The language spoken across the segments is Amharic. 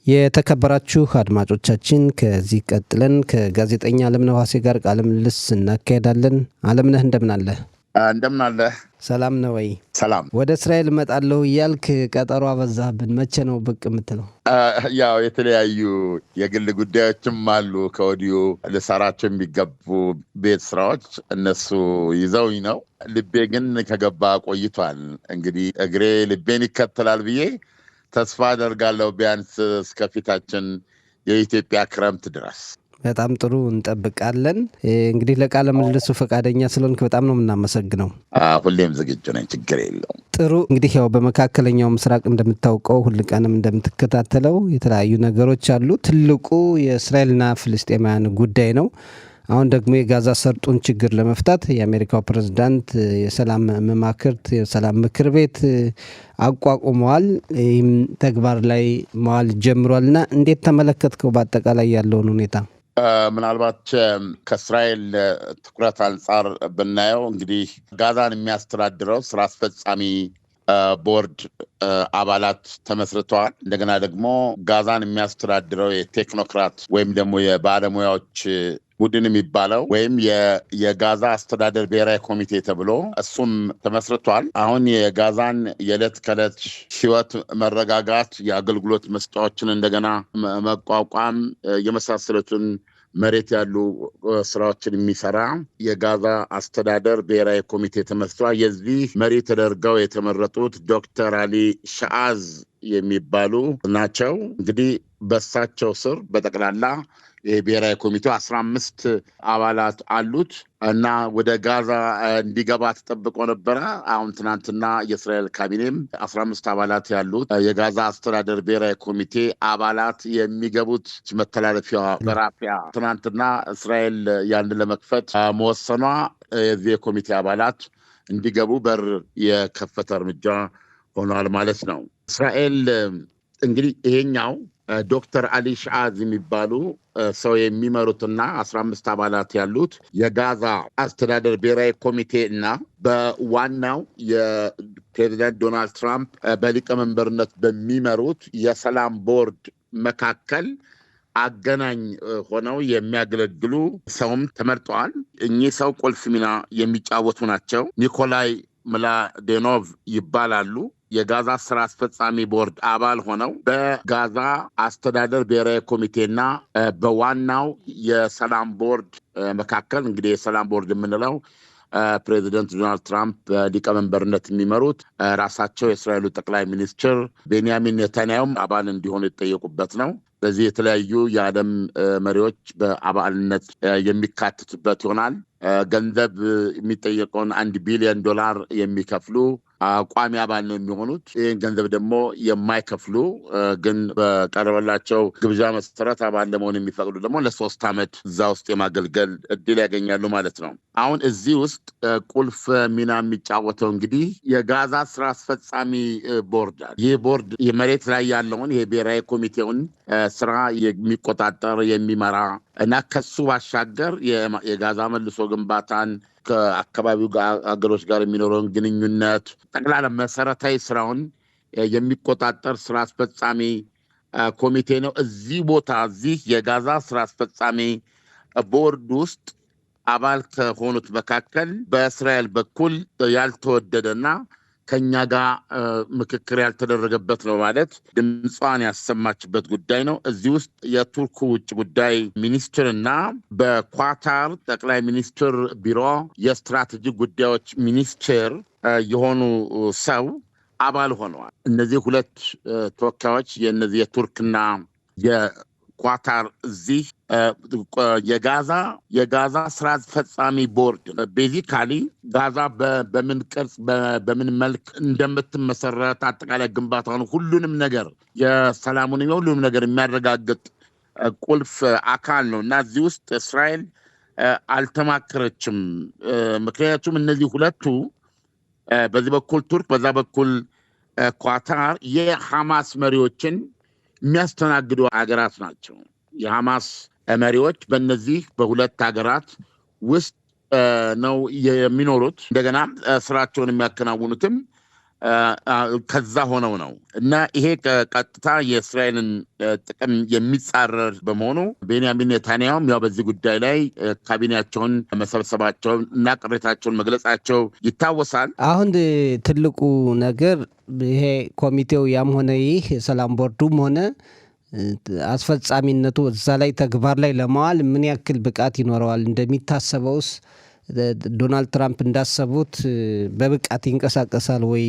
የተከበራችሁ አድማጮቻችን ከዚህ ቀጥለን ከጋዜጠኛ አለምነህ ዋሴ ጋር ቃለ ምልልስ እናካሄዳለን። አለምነህ እንደምን አለህ? እንደምን አለ? ሰላም ነው ወይ? ሰላም። ወደ እስራኤል እመጣለሁ እያልክ ቀጠሮ አበዛህብን። መቼ ነው ብቅ የምትለው? ያው የተለያዩ የግል ጉዳዮችም አሉ ከወዲሁ ልሰራቸው የሚገቡ ቤት ስራዎች፣ እነሱ ይዘውኝ ነው። ልቤ ግን ከገባ ቆይቷል። እንግዲህ እግሬ ልቤን ይከተላል ብዬ ተስፋ አደርጋለሁ፣ ቢያንስ እስከፊታችን የኢትዮጵያ ክረምት ድረስ። በጣም ጥሩ፣ እንጠብቃለን። እንግዲህ ለቃለ ምልልሱ ፈቃደኛ ስለሆንክ በጣም ነው የምናመሰግነው። ሁሌም ዝግጁ ነኝ፣ ችግር የለውም። ጥሩ። እንግዲህ ያው በመካከለኛው ምስራቅ እንደምታውቀው ሁልቀንም እንደምትከታተለው የተለያዩ ነገሮች አሉ። ትልቁ የእስራኤልና ፍልስጤማውያን ጉዳይ ነው። አሁን ደግሞ የጋዛ ሰርጡን ችግር ለመፍታት የአሜሪካው ፕሬዝዳንት የሰላም መማክርት የሰላም ምክር ቤት አቋቁመዋል። ይህም ተግባር ላይ መዋል ጀምሯል እና እንዴት ተመለከትከው በአጠቃላይ ያለውን ሁኔታ? ምናልባት ከእስራኤል ትኩረት አንጻር ብናየው እንግዲህ ጋዛን የሚያስተዳድረው ስራ አስፈጻሚ ቦርድ አባላት ተመስርተዋል። እንደገና ደግሞ ጋዛን የሚያስተዳድረው የቴክኖክራት ወይም ደግሞ የባለሙያዎች ቡድን የሚባለው ወይም የጋዛ አስተዳደር ብሔራዊ ኮሚቴ ተብሎ እሱም ተመስርቷል። አሁን የጋዛን የዕለት ከዕለት ህይወት መረጋጋት፣ የአገልግሎት መስጫዎችን እንደገና መቋቋም የመሳሰሉትን መሬት ያሉ ስራዎችን የሚሰራ የጋዛ አስተዳደር ብሔራዊ ኮሚቴ ተመስርቷል። የዚህ መሪ ተደርገው የተመረጡት ዶክተር አሊ ሻአዝ የሚባሉ ናቸው። እንግዲህ በሳቸው ስር በጠቅላላ ይህ ብሔራዊ ኮሚቴው 15 አባላት አሉት እና ወደ ጋዛ እንዲገባ ተጠብቆ ነበረ። አሁን ትናንትና የእስራኤል ካቢኔም 15 አባላት ያሉት የጋዛ አስተዳደር ብሔራዊ ኮሚቴ አባላት የሚገቡት መተላለፊያ በራፊያ ትናንትና እስራኤል ያን ለመክፈት መወሰኗ የዚህ የኮሚቴ አባላት እንዲገቡ በር የከፈተ እርምጃ ሆኗል ማለት ነው። እስራኤል እንግዲህ ይሄኛው ዶክተር አሊ ሻአዝ የሚባሉ ሰው የሚመሩትና 15 አባላት ያሉት የጋዛ አስተዳደር ብሔራዊ ኮሚቴ እና በዋናው የፕሬዚዳንት ዶናልድ ትራምፕ በሊቀመንበርነት በሚመሩት የሰላም ቦርድ መካከል አገናኝ ሆነው የሚያገለግሉ ሰውም ተመርጠዋል። እኚህ ሰው ቁልፍ ሚና የሚጫወቱ ናቸው። ኒኮላይ ምላዴኖቭ ይባላሉ። የጋዛ ስራ አስፈጻሚ ቦርድ አባል ሆነው በጋዛ አስተዳደር ብሔራዊ ኮሚቴና በዋናው የሰላም ቦርድ መካከል እንግዲህ የሰላም ቦርድ የምንለው ፕሬዚደንት ዶናልድ ትራምፕ ሊቀመንበርነት የሚመሩት ራሳቸው የእስራኤሉ ጠቅላይ ሚኒስትር ቤንያሚን ኔታንያሁም አባል እንዲሆኑ የተጠየቁበት ነው። በዚህ የተለያዩ የዓለም መሪዎች በአባልነት የሚካተቱበት ይሆናል። ገንዘብ የሚጠየቀውን $1 ቢሊዮን የሚከፍሉ ቋሚ አባል ነው የሚሆኑት። ይህን ገንዘብ ደግሞ የማይከፍሉ ግን በቀረበላቸው ግብዣ መሰረት አባል ለመሆን የሚፈቅዱ ደግሞ ለ3 ዓመት እዛ ውስጥ የማገልገል እድል ያገኛሉ ማለት ነው። አሁን እዚህ ውስጥ ቁልፍ ሚና የሚጫወተው እንግዲህ የጋዛ ስራ አስፈጻሚ ቦርድ አለ። ይህ ቦርድ የመሬት ላይ ያለውን ይሄ ብሔራዊ ኮሚቴውን ስራ የሚቆጣጠር የሚመራ እና ከሱ ባሻገር የጋዛ መልሶ ግንባታን ከአካባቢው ሀገሮች ጋር የሚኖረውን ግንኙነት ጠቅላላ መሰረታዊ ስራውን የሚቆጣጠር ስራ አስፈጻሚ ኮሚቴ ነው። እዚህ ቦታ እዚህ የጋዛ ስራ አስፈጻሚ ቦርድ ውስጥ አባል ከሆኑት መካከል በእስራኤል በኩል ያልተወደደና ከኛ ጋር ምክክር ያልተደረገበት ነው ማለት ድምጿን ያሰማችበት ጉዳይ ነው። እዚህ ውስጥ የቱርኩ ውጭ ጉዳይ ሚኒስትርና በኳታር ጠቅላይ ሚኒስትር ቢሮ የስትራቴጂ ጉዳዮች ሚኒስቴር የሆኑ ሰው አባል ሆነዋል። እነዚህ ሁለት ተወካዮች የነዚህ የቱርክና ኳታር እዚህ የጋዛ ስራ አስፈጻሚ ቦርድ ቤዚካሊ ጋዛ በምን ቅርጽ በምን መልክ እንደምትመሰረት አጠቃላይ ግንባታውን ሁሉንም ነገር የሰላሙን ሁሉንም ነገር የሚያረጋግጥ ቁልፍ አካል ነው እና እዚህ ውስጥ እስራኤል አልተማከረችም። ምክንያቱም እነዚህ ሁለቱ በዚህ በኩል ቱርክ፣ በዛ በኩል ኳታር የሐማስ መሪዎችን የሚያስተናግዱ ሀገራት ናቸው። የሐማስ መሪዎች በእነዚህ በሁለት ሀገራት ውስጥ ነው የሚኖሩት። እንደገና ስራቸውን የሚያከናውኑትም ከዛ ሆነው ነው እና ይሄ ቀጥታ የእስራኤልን ጥቅም የሚጻረር በመሆኑ ቤንያሚን ኔታንያሁም ያው በዚህ ጉዳይ ላይ ካቢኔያቸውን መሰብሰባቸውን እና ቅሬታቸውን መግለጻቸው ይታወሳል። አሁን ትልቁ ነገር ይሄ ኮሚቴው ያም ሆነ ይህ የሰላም ቦርዱም ሆነ አስፈጻሚነቱ እዛ ላይ ተግባር ላይ ለማዋል ምን ያክል ብቃት ይኖረዋል? እንደሚታሰበውስ ዶናልድ ትራምፕ እንዳሰቡት በብቃት ይንቀሳቀሳል ወይ?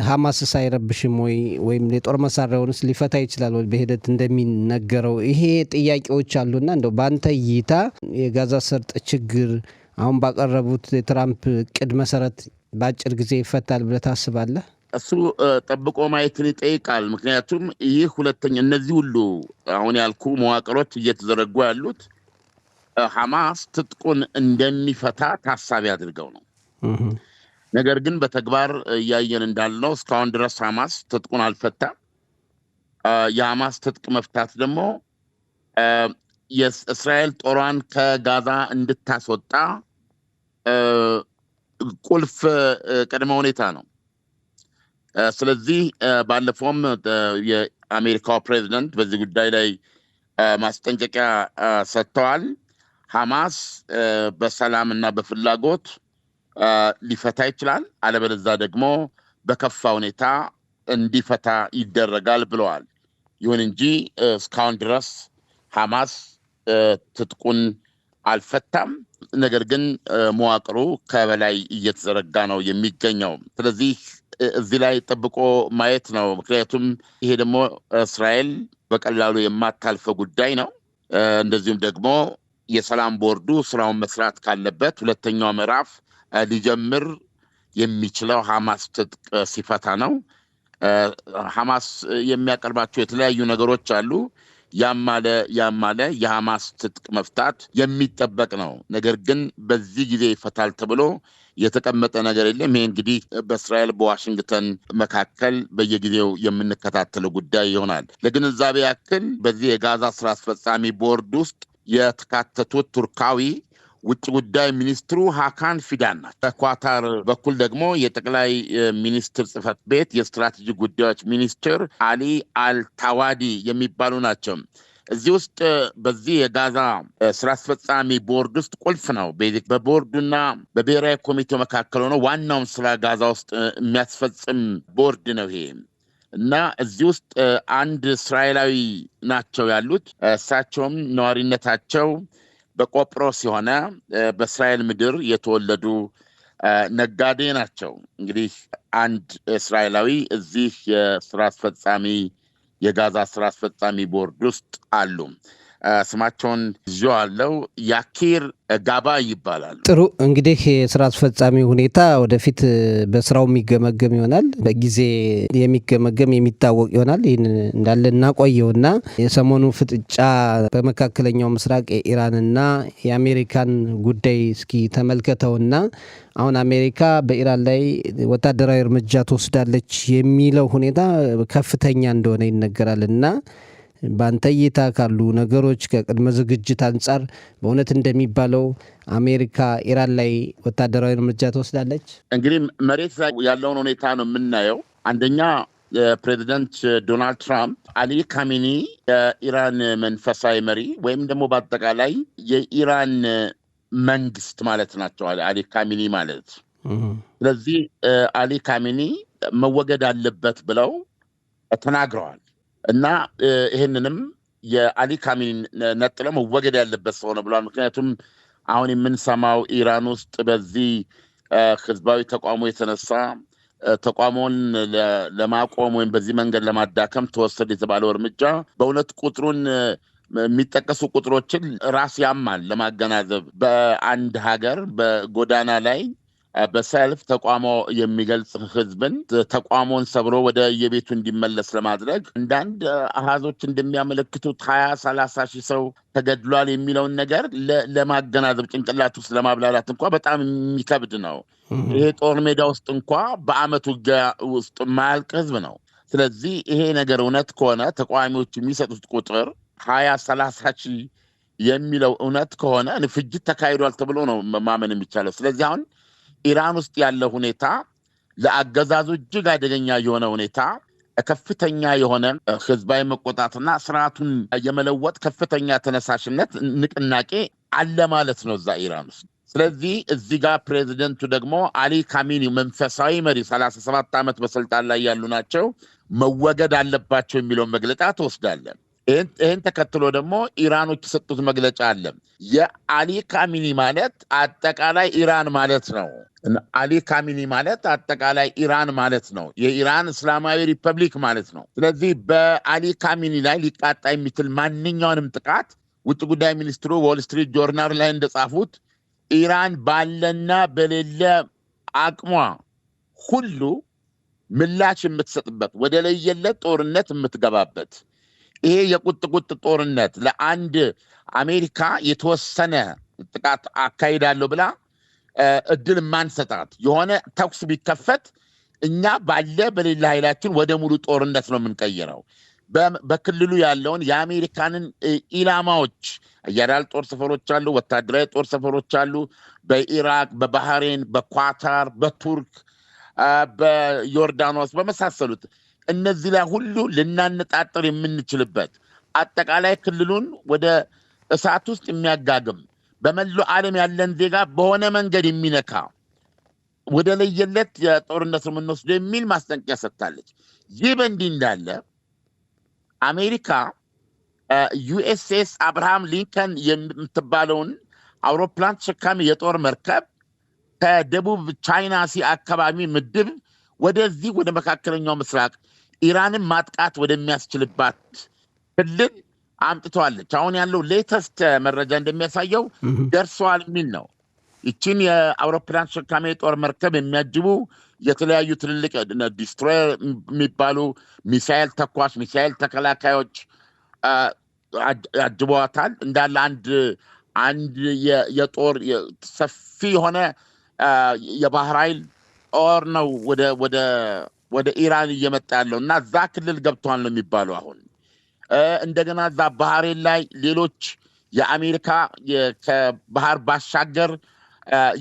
ሐማስስ አይረብሽም ወይ? ወይም የጦር መሳሪያውንስ ሊፈታ ይችላል ወይ? በሂደት እንደሚነገረው ይሄ ጥያቄዎች አሉና እንደው በአንተ እይታ የጋዛ ሰርጥ ችግር አሁን ባቀረቡት የትራምፕ እቅድ መሰረት በአጭር ጊዜ ይፈታል ብለህ ታስባለህ? እሱ ጠብቆ ማየትን ይጠይቃል። ምክንያቱም ይህ ሁለተኛ እነዚህ ሁሉ አሁን ያልኩ መዋቅሮች እየተዘረጉ ያሉት ሐማስ ትጥቁን እንደሚፈታ ታሳቢ አድርገው ነው። ነገር ግን በተግባር እያየን እንዳልነው እስካሁን ድረስ ሐማስ ትጥቁን አልፈታም። የሐማስ ትጥቅ መፍታት ደግሞ የእስራኤል ጦሯን ከጋዛ እንድታስወጣ ቁልፍ ቅድመ ሁኔታ ነው። ስለዚህ ባለፈውም የአሜሪካው ፕሬዚደንት በዚህ ጉዳይ ላይ ማስጠንቀቂያ ሰጥተዋል። ሐማስ በሰላምና በፍላጎት ሊፈታ ይችላል፣ አለበለዚያ ደግሞ በከፋ ሁኔታ እንዲፈታ ይደረጋል ብለዋል። ይሁን እንጂ እስካሁን ድረስ ሐማስ ትጥቁን አልፈታም። ነገር ግን መዋቅሩ ከበላይ እየተዘረጋ ነው የሚገኘው። ስለዚህ እዚህ ላይ ጠብቆ ማየት ነው። ምክንያቱም ይሄ ደግሞ እስራኤል በቀላሉ የማታልፈው ጉዳይ ነው። እንደዚሁም ደግሞ የሰላም ቦርዱ ስራውን መስራት ካለበት ሁለተኛው ምዕራፍ ሊጀምር የሚችለው ሐማስ ትጥቅ ሲፈታ ነው። ሐማስ የሚያቀርባቸው የተለያዩ ነገሮች አሉ። ያም ማለ የሐማስ ትጥቅ መፍታት የሚጠበቅ ነው። ነገር ግን በዚህ ጊዜ ይፈታል ተብሎ የተቀመጠ ነገር የለም። ይሄ እንግዲህ በእስራኤል በዋሽንግተን መካከል በየጊዜው የምንከታተለው ጉዳይ ይሆናል። ለግንዛቤ ያክል በዚህ የጋዛ ስራ አስፈጻሚ ቦርድ ውስጥ የተካተቱት ቱርካዊ ውጭ ጉዳይ ሚኒስትሩ ሃካን ፊዳን ናቸው። በኳታር በኩል ደግሞ የጠቅላይ ሚኒስትር ጽህፈት ቤት የስትራቴጂ ጉዳዮች ሚኒስትር አሊ አልታዋዲ የሚባሉ ናቸው። እዚህ ውስጥ በዚህ የጋዛ ስራ አስፈጻሚ ቦርድ ውስጥ ቁልፍ ነው። በቦርዱና በብሔራዊ ኮሚቴው መካከል ሆነው ዋናውን ስራ ጋዛ ውስጥ የሚያስፈጽም ቦርድ ነው ይሄ እና እዚህ ውስጥ አንድ እስራኤላዊ ናቸው ያሉት። እሳቸውም ነዋሪነታቸው በቆጵሮስ የሆነ በእስራኤል ምድር የተወለዱ ነጋዴ ናቸው። እንግዲህ አንድ እስራኤላዊ እዚህ የጋዛ ስራ አስፈጻሚ ቦርድ ውስጥ አሉ። ስማቸውን ይዤዋለሁ። ያኪር ጋባ ይባላል። ጥሩ እንግዲህ የስራ አስፈጻሚ ሁኔታ ወደፊት በስራው የሚገመገም ይሆናል። በጊዜ የሚገመገም የሚታወቅ ይሆናል። ይህን እንዳለ እናቆየውና የሰሞኑ ፍጥጫ በመካከለኛው ምስራቅ የኢራንና የአሜሪካን ጉዳይ እስኪ ተመልከተውና አሁን አሜሪካ በኢራን ላይ ወታደራዊ እርምጃ ትወስዳለች የሚለው ሁኔታ ከፍተኛ እንደሆነ ይነገራል እና በአንተ እይታ ካሉ ነገሮች ከቅድመ ዝግጅት አንጻር በእውነት እንደሚባለው አሜሪካ ኢራን ላይ ወታደራዊ እርምጃ ትወስዳለች? እንግዲህ መሬት ላይ ያለውን ሁኔታ ነው የምናየው። አንደኛ ፕሬዚደንት ዶናልድ ትራምፕ አሊ ካሚኒ የኢራን መንፈሳዊ መሪ ወይም ደግሞ በአጠቃላይ የኢራን መንግስት ማለት ናቸው አሊ ካሚኒ ማለት። ስለዚህ አሊ ካሚኒ መወገድ አለበት ብለው ተናግረዋል እና ይህንንም የአሊ ካሚኒ ነጥለው መወገድ ያለበት ሰው ነው ብለዋል። ምክንያቱም አሁን የምንሰማው ኢራን ውስጥ በዚህ ህዝባዊ ተቋሙ የተነሳ ተቋሙን ለማቆም ወይም በዚህ መንገድ ለማዳከም ተወሰደ የተባለው እርምጃ በእውነት ቁጥሩን የሚጠቀሱ ቁጥሮችን ራስ ያማል ለማገናዘብ። በአንድ ሀገር በጎዳና ላይ በሰልፍ ተቋሞ የሚገልጽ ህዝብን ተቋሞን ሰብሮ ወደ የቤቱ እንዲመለስ ለማድረግ አንዳንድ አሃዞች እንደሚያመለክቱት 20-30 ሺህ ሰው ተገድሏል የሚለውን ነገር ለማገናዘብ ጭንቅላት ውስጥ ለማብላላት እንኳ በጣም የሚከብድ ነው። ይሄ ጦር ሜዳ ውስጥ እንኳ በአመት ውጊያ ውስጥ የማያልቅ ህዝብ ነው። ስለዚህ ይሄ ነገር እውነት ከሆነ ተቃዋሚዎች የሚሰጡት ቁጥር 20-30 ሺህ የሚለው እውነት ከሆነ ፍጅት ተካሂዷል ተብሎ ነው ማመን የሚቻለው። ስለዚህ አሁን ኢራን ውስጥ ያለው ሁኔታ ለአገዛዙ እጅግ አደገኛ የሆነ ሁኔታ ከፍተኛ የሆነ ህዝባዊ መቆጣትና ስርዓቱን የመለወጥ ከፍተኛ ተነሳሽነት ንቅናቄ አለ ማለት ነው እዛ ኢራን ውስጥ። ስለዚህ እዚህ ጋር ፕሬዚደንቱ ደግሞ አሊ ካሚኒ መንፈሳዊ መሪ 37 ዓመት በስልጣን ላይ ያሉ ናቸው፣ መወገድ አለባቸው የሚለውን መግለጫ ትወስዳለን። ይህን ተከትሎ ደግሞ ኢራኖች የሰጡት መግለጫ አለ። የአሊ ካሚኒ ማለት አጠቃላይ ኢራን ማለት ነው። አሊ ካሚኒ ማለት አጠቃላይ ኢራን ማለት ነው። የኢራን እስላማዊ ሪፐብሊክ ማለት ነው። ስለዚህ በአሊ ካሚኒ ላይ ሊቃጣ የሚችል ማንኛውንም ጥቃት ውጭ ጉዳይ ሚኒስትሩ ዎል ስትሪት ጆርናል ላይ እንደጻፉት ኢራን ባለና በሌለ አቅሟ ሁሉ ምላሽ የምትሰጥበት ወደ ለየለት ጦርነት የምትገባበት ይሄ የቁጥቁጥ ጦርነት ለአንድ አሜሪካ የተወሰነ ጥቃት አካሂዳለሁ ብላ እድል ማንሰጣት የሆነ ተኩስ ቢከፈት እኛ ባለ በሌላ ኃይላችን ወደ ሙሉ ጦርነት ነው የምንቀይረው። በክልሉ ያለውን የአሜሪካንን ኢላማዎች አየር ጦር ሰፈሮች አሉ፣ ወታደራዊ ጦር ሰፈሮች አሉ፣ በኢራቅ፣ በባህሬን፣ በኳታር፣ በቱርክ፣ በዮርዳኖስ በመሳሰሉት እነዚህ ላይ ሁሉ ልናነጣጥር የምንችልበት አጠቃላይ ክልሉን ወደ እሳት ውስጥ የሚያጋግም በመላው ዓለም ያለን ዜጋ በሆነ መንገድ የሚነካ ወደ ለየለት የጦርነት የምንወስደው የሚል ማስጠንቀቂያ ሰጥታለች። ይህ በእንዲህ እንዳለ አሜሪካ ዩኤስኤስ አብርሃም ሊንከን የምትባለውን አውሮፕላን ተሸካሚ የጦር መርከብ ከደቡብ ቻይና ሲ አካባቢ ምድብ ወደዚህ ወደ መካከለኛው ምስራቅ ኢራንን ማጥቃት ወደሚያስችልባት ክልል አምጥተዋለች። አሁን ያለው ሌተስት መረጃ እንደሚያሳየው ደርሰዋል የሚል ነው። ይችን የአውሮፕላን ተሸካሚ የጦር መርከብ የሚያጅቡ የተለያዩ ትልልቅ ዲስትሮየር የሚባሉ ሚሳኤል ተኳሽ፣ ሚሳኤል ተከላካዮች አጅበዋታል። እንዳለ አንድ የጦር ሰፊ የሆነ የባህር ኃይል ጦር ነው ወደ ኢራን እየመጣ ያለው እና እዛ ክልል ገብተዋል ነው የሚባለው። አሁን እንደገና እዛ ባህሬን ላይ ሌሎች የአሜሪካ ከባህር ባሻገር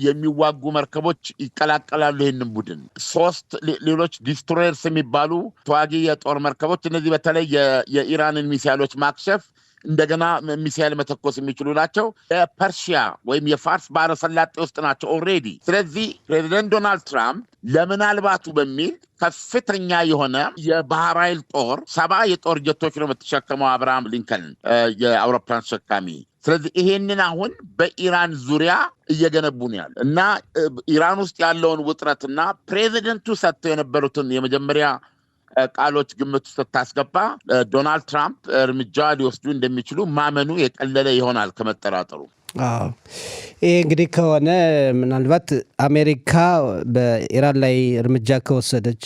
የሚዋጉ መርከቦች ይቀላቀላሉ ይህንን ቡድን። 3 ሌሎች ዲስትሮየርስ የሚባሉ ተዋጊ የጦር መርከቦች፣ እነዚህ በተለይ የኢራንን ሚሳይሎች ማክሸፍ እንደገና ሚሳይል መተኮስ የሚችሉ ናቸው። የፐርሺያ ወይም የፋርስ ባህረ ሰላጤ ውስጥ ናቸው ኦልሬዲ። ስለዚህ ፕሬዚደንት ዶናልድ ትራምፕ ለምናልባቱ በሚል ከፍተኛ የሆነ የባህር ኃይል ጦር 70 የጦር ጀቶች ነው የምትሸከመው አብርሃም ሊንከን የአውሮፕላን ተሸካሚ። ስለዚህ ይሄንን አሁን በኢራን ዙሪያ እየገነቡ ነው ያለ እና ኢራን ውስጥ ያለውን ውጥረትና ፕሬዚደንቱ ሰጥተው የነበሩትን የመጀመሪያ ቃሎች ግምት ውስጥ ስታስገባ ዶናልድ ትራምፕ እርምጃ ሊወስዱ እንደሚችሉ ማመኑ የቀለለ ይሆናል ከመጠራጠሩ። ይህ እንግዲህ ከሆነ ምናልባት አሜሪካ በኢራን ላይ እርምጃ ከወሰደች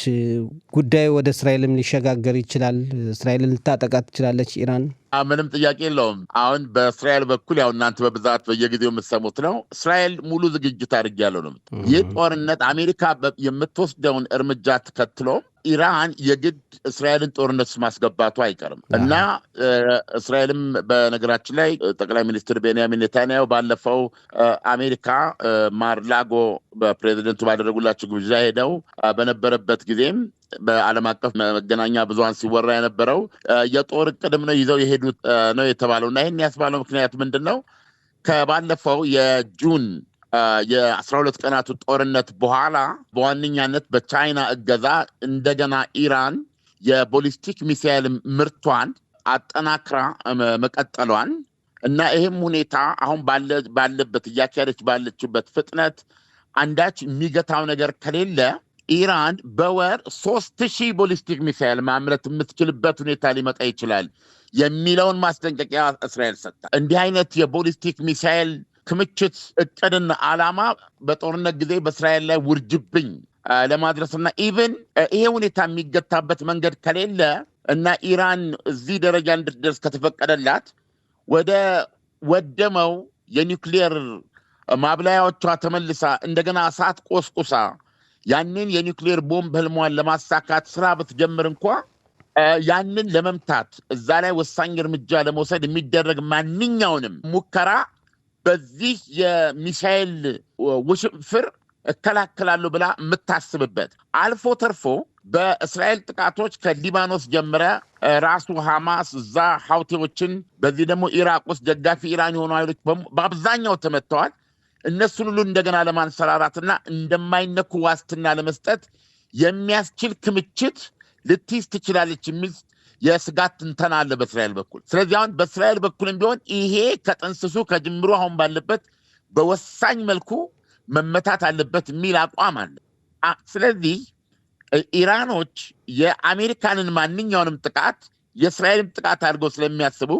ጉዳዩ ወደ እስራኤልም ሊሸጋገር ይችላል። እስራኤልን ልታጠቃ ትችላለች ኢራን። ምንም ጥያቄ የለውም። አሁን በእስራኤል በኩል ያው እናንተ በብዛት በየጊዜው የምትሰሙት ነው። እስራኤል ሙሉ ዝግጅት አድርጌያለሁ ነው። ይህ ጦርነት አሜሪካ የምትወስደውን እርምጃ ተከትሎ ኢራን የግድ እስራኤልን ጦርነት ማስገባቱ አይቀርም እና እስራኤልም በነገራችን ላይ ጠቅላይ ሚኒስትር ቤንያሚን ኔታንያሁ ባለፈው አሜሪካ ማርላጎ በፕሬዚደንቱ ባደረጉላቸው ግብዣ ሄደው በነበረበት ጊዜም በዓለም አቀፍ መገናኛ ብዙሃን ሲወራ የነበረው የጦር እቅድም ነው ይዘው የሄዱት ነው የተባለው እና ይህን ያስባለው ምክንያት ምንድን ነው? ከባለፈው የጁን የ12 ቀናቱ ጦርነት በኋላ በዋነኛነት በቻይና እገዛ እንደገና ኢራን የቦሊስቲክ ሚሳይል ምርቷን አጠናክራ መቀጠሏን እና ይህም ሁኔታ አሁን ባለበት እያካሄደች ባለችበት ፍጥነት አንዳች የሚገታው ነገር ከሌለ ኢራን በወር 3000 ቦሊስቲክ ሚሳይል ማምረት የምትችልበት ሁኔታ ሊመጣ ይችላል የሚለውን ማስጠንቀቂያ እስራኤል ሰጣ። እንዲህ አይነት የቦሊስቲክ ሚሳይል ክምችት እቅድና ዓላማ በጦርነት ጊዜ በእስራኤል ላይ ውርጅብኝ ለማድረስና ኢቨን ይሄ ሁኔታ የሚገታበት መንገድ ከሌለ እና ኢራን እዚህ ደረጃ እንድትደርስ ከተፈቀደላት ወደ ወደመው የኒውክሊየር ማብላያዎቿ ተመልሳ እንደገና እሳት ቆስቁሳ ያንን የኒውክሊየር ቦምብ ህልሟን ለማሳካት ስራ ብትጀምር እንኳ ያንን ለመምታት እዛ ላይ ወሳኝ እርምጃ ለመውሰድ የሚደረግ ማንኛውንም ሙከራ በዚህ የሚሳኤል ውሽንፍር እከላከላለሁ ብላ የምታስብበት አልፎ ተርፎ በእስራኤል ጥቃቶች ከሊባኖስ ጀምረ ራሱ ሐማስ እዛ ሐውቲዎችን በዚህ ደግሞ ኢራቅ ውስጥ ደጋፊ ኢራን የሆኑ ኃይሎች በአብዛኛው ተመተዋል። እነሱን ሁሉ እንደገና ለማንሰራራትና እንደማይነኩ ዋስትና ለመስጠት የሚያስችል ክምችት ልትይዝ ትችላለች የሚል የስጋት ትንተና አለ በእስራኤል በኩል። ስለዚህ አሁን በእስራኤል በኩልም ቢሆን ይሄ ከጥንስሱ ከጅምሩ አሁን ባለበት በወሳኝ መልኩ መመታት አለበት የሚል አቋም አለ። ስለዚህ ኢራኖች የአሜሪካንን ማንኛውንም ጥቃት የእስራኤልም ጥቃት አድርገው ስለሚያስቡ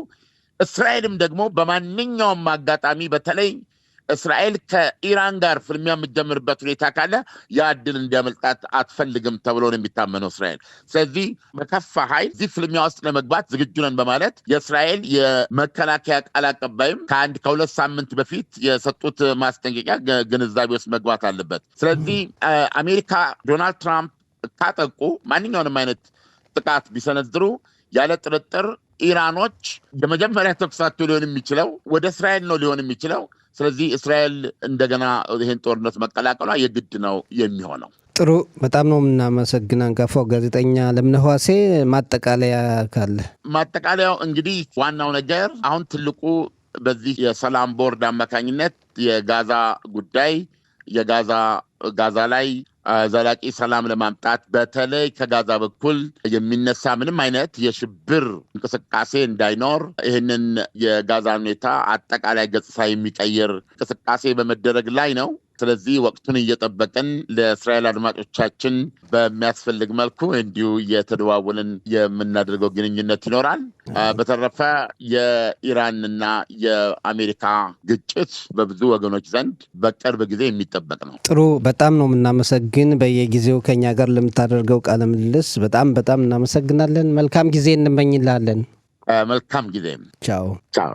እስራኤልም ደግሞ በማንኛውም አጋጣሚ በተለይ እስራኤል ከኢራን ጋር ፍልሚያ የምትጀምርበት ሁኔታ ካለ ያ ዕድል እንዲያመልጣት አትፈልግም ተብሎ ነው የሚታመነው እስራኤል። ስለዚህ በከፋ ኃይል እዚህ ፍልሚያ ውስጥ ለመግባት ዝግጁ ነን በማለት የእስራኤል የመከላከያ ቃል አቀባይም ከሁለት ሳምንት በፊት የሰጡት ማስጠንቀቂያ ግንዛቤ ውስጥ መግባት አለበት። ስለዚህ አሜሪካ ዶናልድ ትራምፕ ካጠቁ ማንኛውንም አይነት ጥቃት ቢሰነዝሩ ያለ ጥርጥር ኢራኖች የመጀመሪያ ተኩሳቸው ሊሆን የሚችለው ወደ እስራኤል ነው ሊሆን የሚችለው። ስለዚህ እስራኤል እንደገና ይህን ጦርነት መቀላቀሏ የግድ ነው የሚሆነው። ጥሩ፣ በጣም ነው የምናመሰግን አንጋፋው ጋዜጠኛ አለምነህ ዋሴ። ማጠቃለያ ካለ? ማጠቃለያው እንግዲህ ዋናው ነገር አሁን ትልቁ በዚህ የሰላም ቦርድ አማካኝነት የጋዛ ጉዳይ ጋዛ ላይ ዘላቂ ሰላም ለማምጣት በተለይ ከጋዛ በኩል የሚነሳ ምንም አይነት የሽብር እንቅስቃሴ እንዳይኖር ይህንን የጋዛን ሁኔታ አጠቃላይ ገጽታ የሚቀይር እንቅስቃሴ በመደረግ ላይ ነው። ስለዚህ ወቅቱን እየጠበቅን ለእስራኤል አድማጮቻችን በሚያስፈልግ መልኩ እንዲሁ እየተደዋወልን የምናደርገው ግንኙነት ይኖራል። በተረፈ የኢራንና የአሜሪካ ግጭት በብዙ ወገኖች ዘንድ በቅርብ ጊዜ የሚጠበቅ ነው። ጥሩ፣ በጣም ነው የምናመሰግን። በየጊዜው ከኛ ጋር ለምታደርገው ቃለ ምልልስ በጣም እናመሰግናለን። መልካም ጊዜ እንመኝላለን። መልካም ጊዜ። ቻው። ቻው።